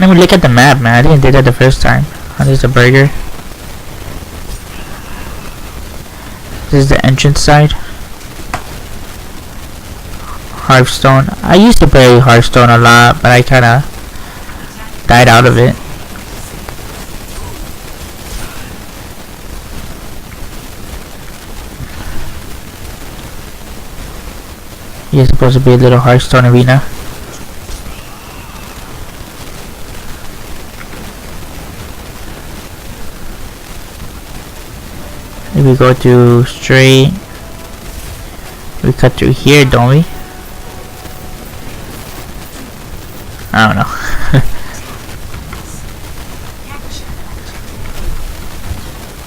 Let me look at the map, man. I didn't do that the first time. Oh, there's a burger. This is the entrance side. Hearthstone. I used to play Hearthstone a lot, but I kinda died out of it. Here's supposed to be a little Hearthstone arena. If we go to straight, we cut through here, don't we? I don't know.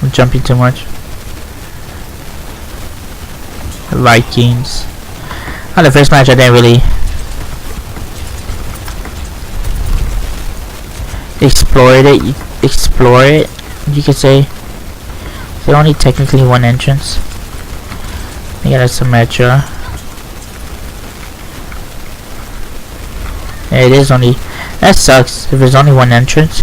I'm jumping too much. Vikings. On the first match I didn't really explore it, you could say. There's only technically one entrance. Yeah, that's a metro. Yeah, it is only. That sucks if there's only one entrance.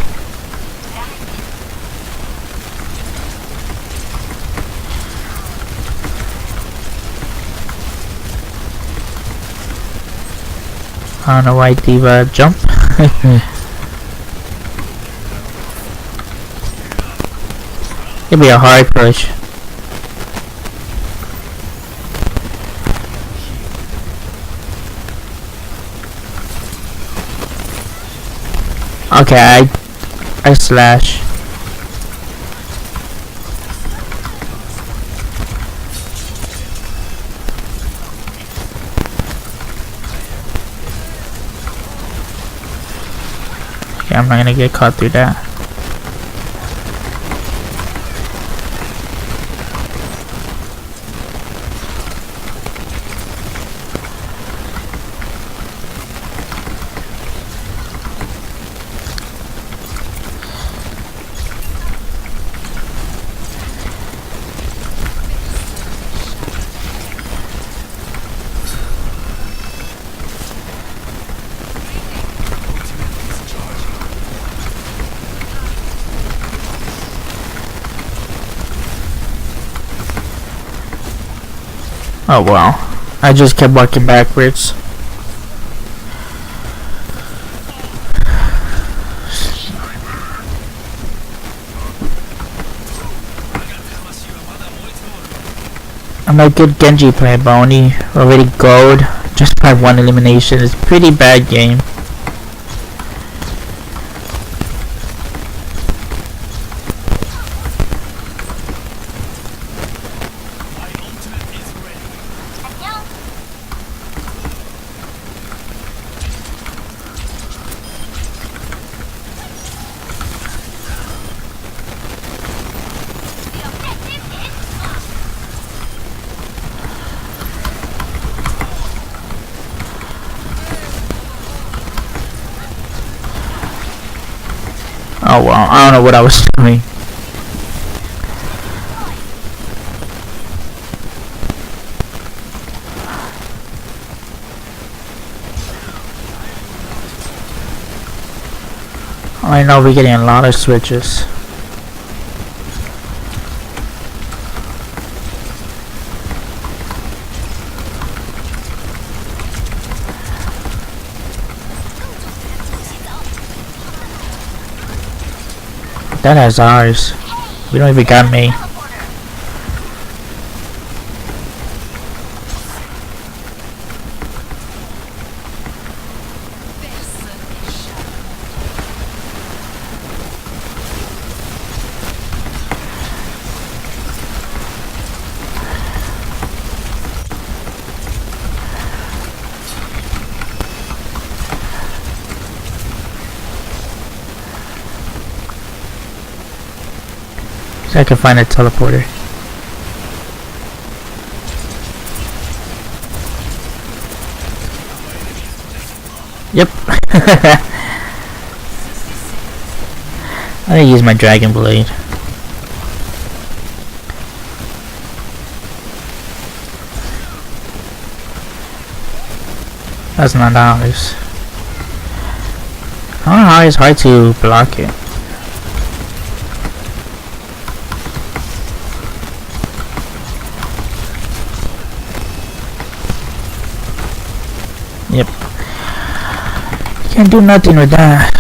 I don't know why Diva jump. It'll be a hard push. Okay, I slash. Okay, I'm not gonna get caught through that. Oh wow, I just kept walking backwards. I'm a good Genji player, but only already gold just by one elimination. It's a pretty bad game. Oh wow, I don't know what I was doing. I know we're getting a lot of switches. That has ours. We don't even got me. So I can find a teleporter. Yep. I'm gonna use my dragon blade. That's not ours. I don't know how it's hard to block it. Yep. Can't do nothing with that.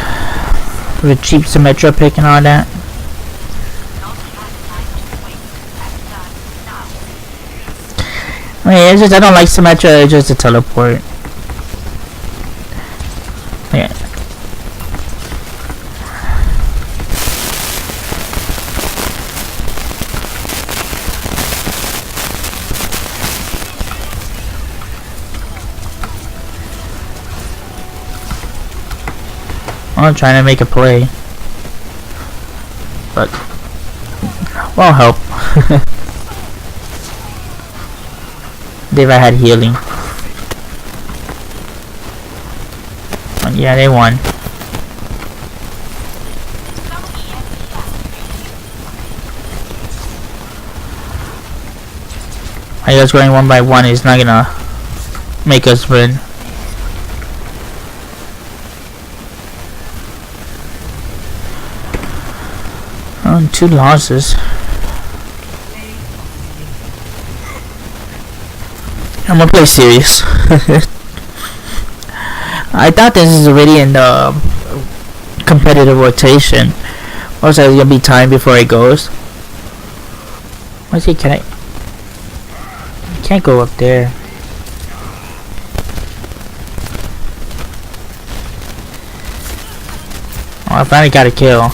With cheap Symmetra pick and all that. I mean, it's just I don't like Symmetra, it's just a teleport. Yeah. I'm trying to make a play, but won't help. They've had healing. But yeah, they won. I guess going 1 by 1 is not gonna make us win. Oh, 2 losses. I'm gonna play serious. I thought this is already in the competitive rotation. Also, it's gonna be time before it goes. Let's see, can I can't go up there. Oh, I finally got a kill.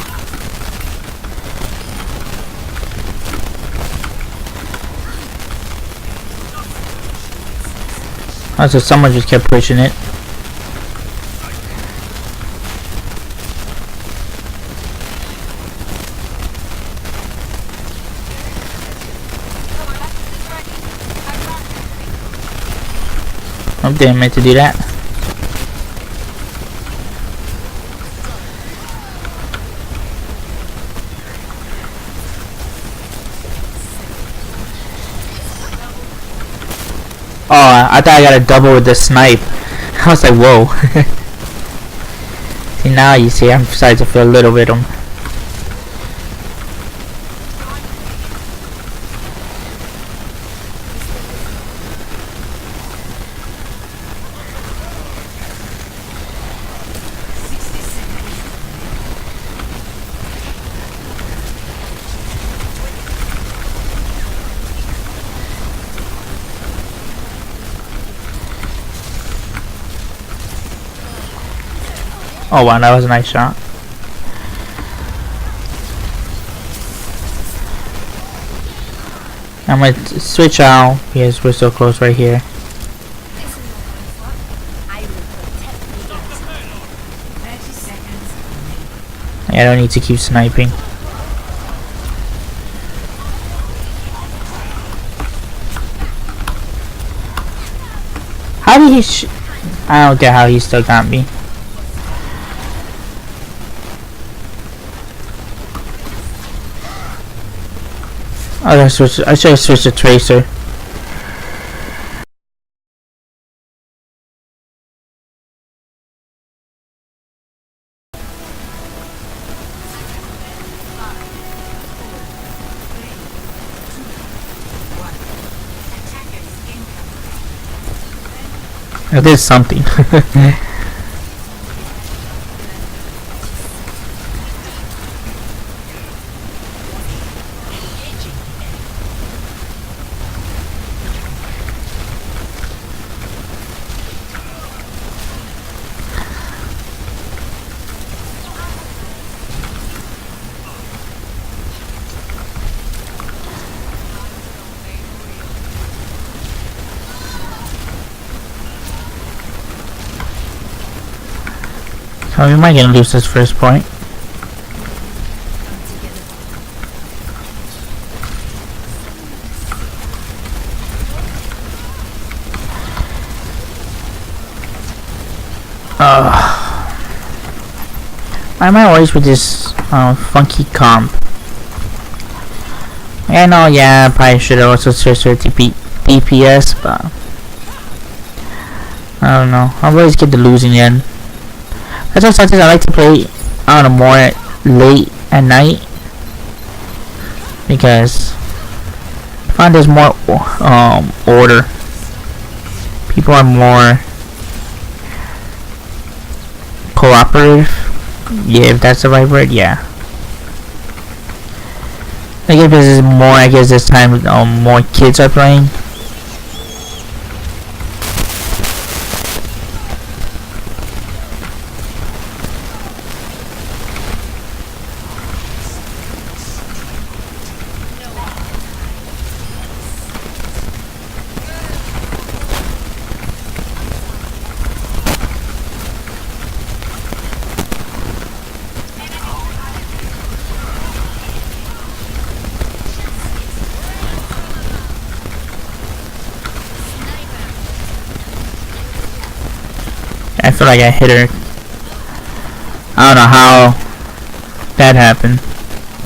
Oh, so someone just kept pushing it. Oh, didn't meant to do that. Oh, I thought I got a double with the snipe. I was like, whoa. See, now you see, I'm starting to feel a little bit Oh wow, that was a nice shot. I'm gonna switch out because we're so close right here. Yeah, I don't need to keep sniping. How did he I don't get how he still got me. Oh, I should have switched to Tracer. I did something. Oh, we might gonna lose this first point. I might always with this funky comp. I know, yeah, I probably should have also switched to DPS, but I don't know. I'll always get the losing end. That's why sometimes I like to play, I don't know, more late at night, because I find there's more order. People are more cooperative. Yeah, if that's the right word. Yeah. I guess this is more. I guess this time more kids are playing. I feel like I hit her. I don't know how that happened.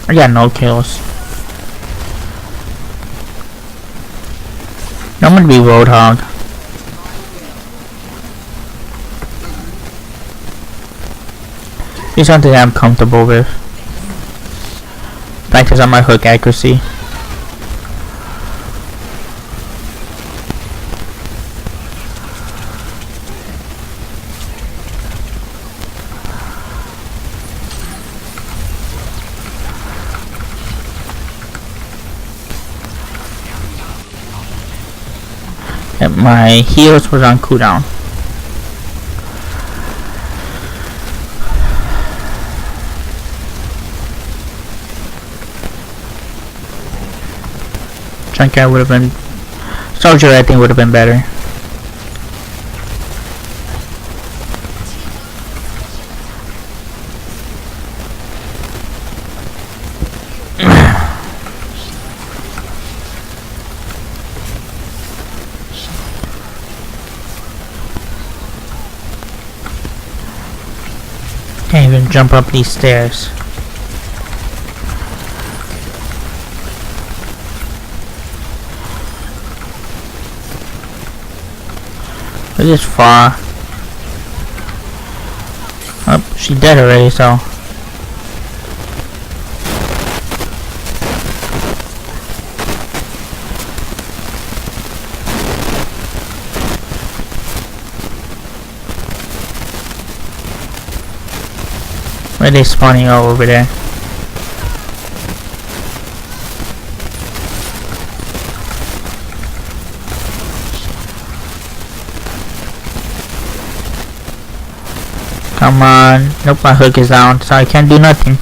I got no kills. I'm gonna be Roadhog. It's something I'm comfortable with. Practice on my hook accuracy. And my heals was on cooldown. Junkyard would have been. Soldier, I think, would have been better. Can't even jump up these stairs. It is far. Oh, she dead already, so. Where are they spawning all over there? Come on. Nope, my hook is down, so I can't do nothing.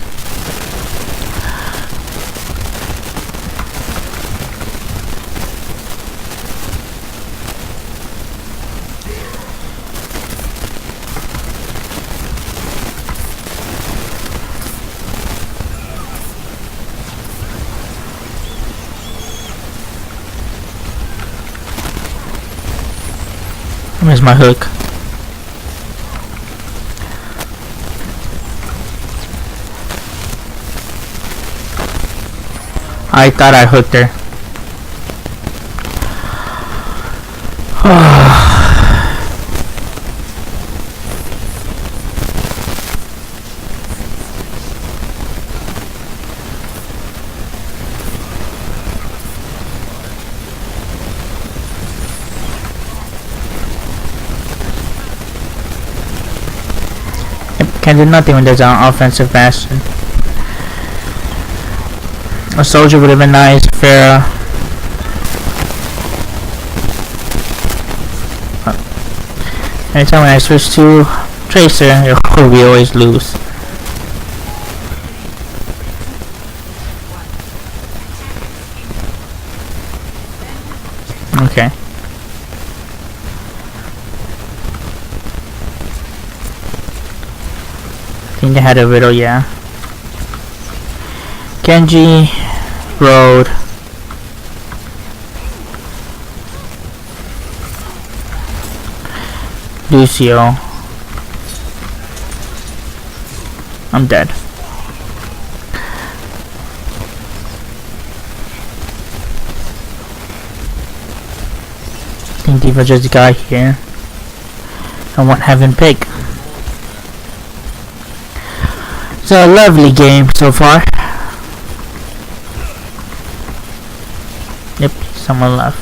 Where's my hook? I thought I hooked her. Can't do nothing when there's an offensive bastion. A soldier would have been nice. Farah. Anytime when I switch to Tracer, we always lose. Okay. I think they had a riddle, yeah. Genji, Road. Lucio. I'm dead. I think D.Va just got here. I won't have him pick. It's a lovely game so far. Yep, someone left.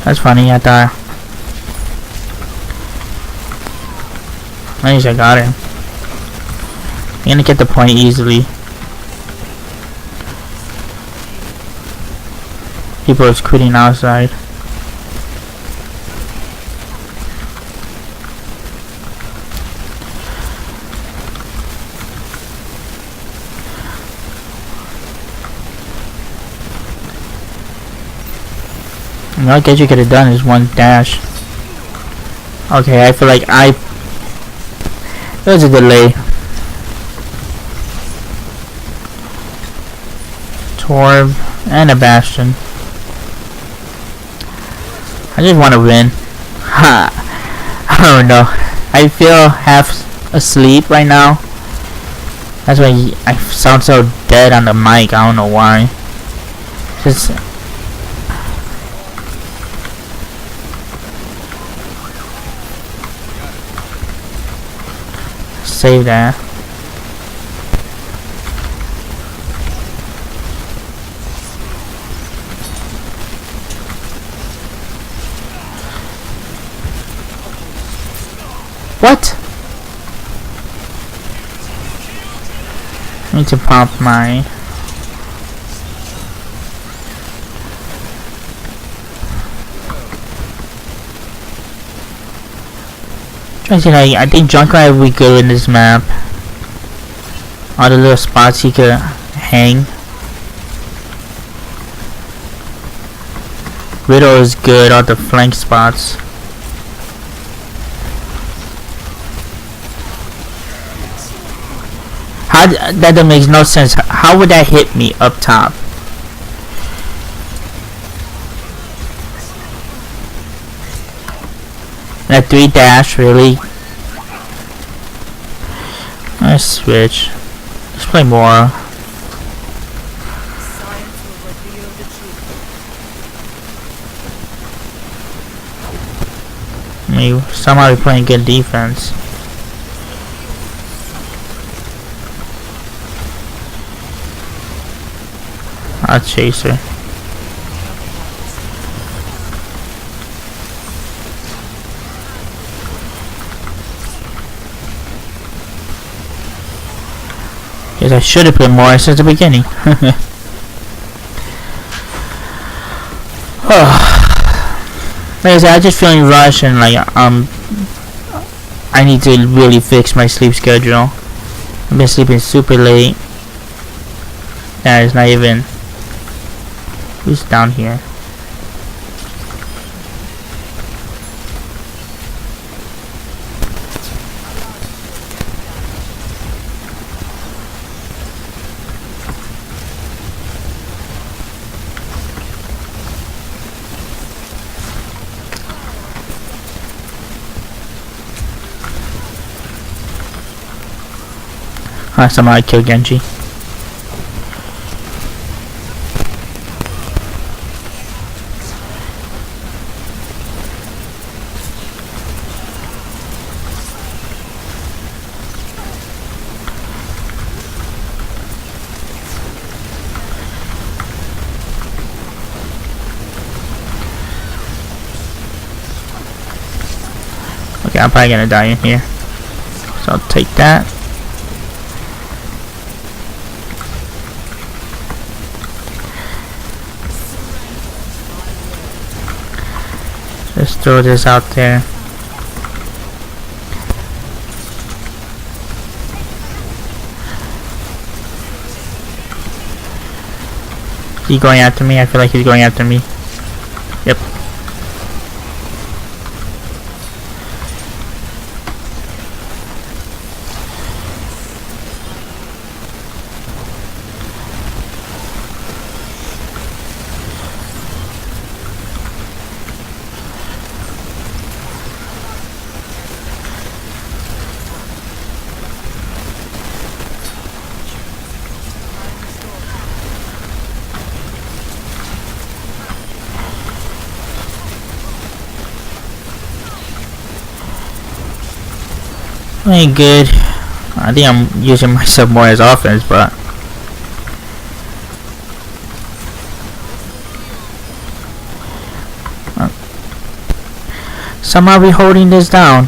That's funny, I thought. At least I got him. I'm gonna get the point easily. People are quitting outside. I guess you could have done is one dash. Okay, I feel like there was a delay. Torb and a Bastion. I just want to win. Ha! I don't know. I feel half asleep right now. That's why I sound so dead on the mic. I don't know why. Just save that. What? I need to pop my I think Junkrat will be good in this map. All the little spots he could hang. Riddle is good, all the flank spots. That makes no sense. How would that hit me up top? That 3 dash, really? Let's switch. Let's play more. Me somehow we're playing good defense. I'll chase her. Yes, I should have played more since the beginning. Like I said, I'm just feeling rushed and like I need to really fix my sleep schedule. I've been sleeping super late. That is not even. Who's down here? Somehow I killed Genji. Okay, I'm probably gonna die in here. So I'll take that. Just throw this out there. Is he going after me? I feel like he's going after me. Yep. Ain't good. I think I'm using myself more as offense, but somehow we're holding this down.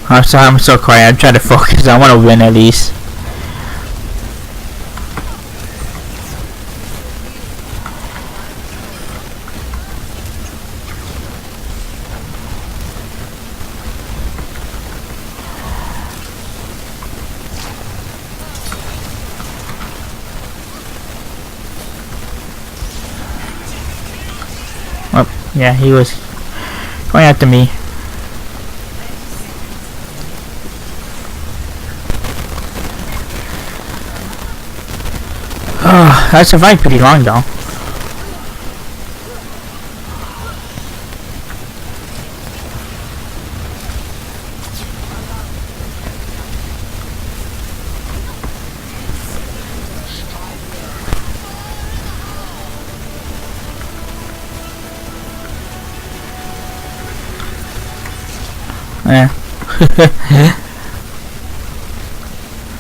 I'm sorry, I'm so quiet. I'm trying to focus. I want to win at least. Oh, yeah, he was going after me. Oh, I survived pretty long though. Yeah.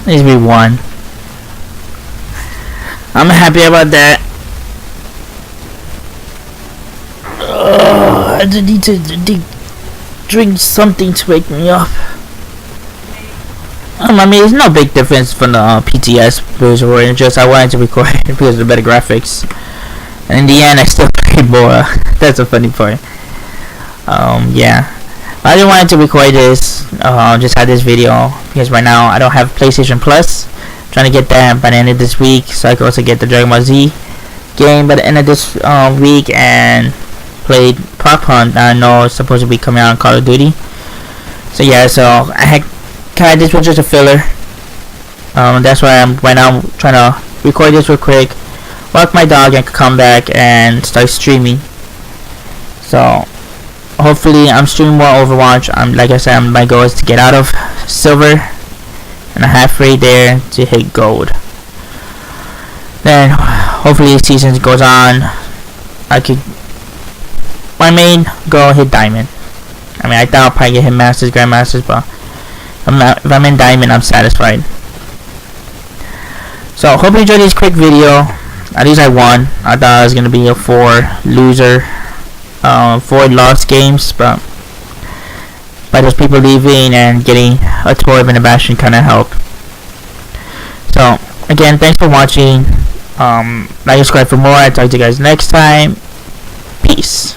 Needs to be one. I'm happy about that. I just need to drink something to wake me up. I mean, it's no big difference from the PTS version. It's just I wanted to record it because of the better graphics. And in the end, I still played more. That's a funny part. Yeah. I didn't want to record this. Just had this video because right now I don't have PlayStation Plus. Trying to get that by the end of this week, so I can also get the Dragon Ball Z game by the end of this week and play Prop Hunt. I know it's supposed to be coming out on Call of Duty. So yeah, so I had kind of, this was just a filler. That's why I'm right now trying to record this real quick, walk my dog, and come back and start streaming. So hopefully I'm streaming more Overwatch. Like I said, my goal is to get out of silver. And I'm halfway there to hit gold. Then hopefully the season goes on. I could, my main goal, hit diamond. I mean, I thought I'll probably get hit masters, grandmasters, but if I'm in diamond, I'm satisfied. So hope you enjoyed this quick video. At least I won. I thought it was gonna be a 4 loser, 4 lost games, but by those people leaving and getting a tour of Innovation kind of helped. So again, thanks for watching. Like, subscribe for more. I'll talk to you guys next time. Peace.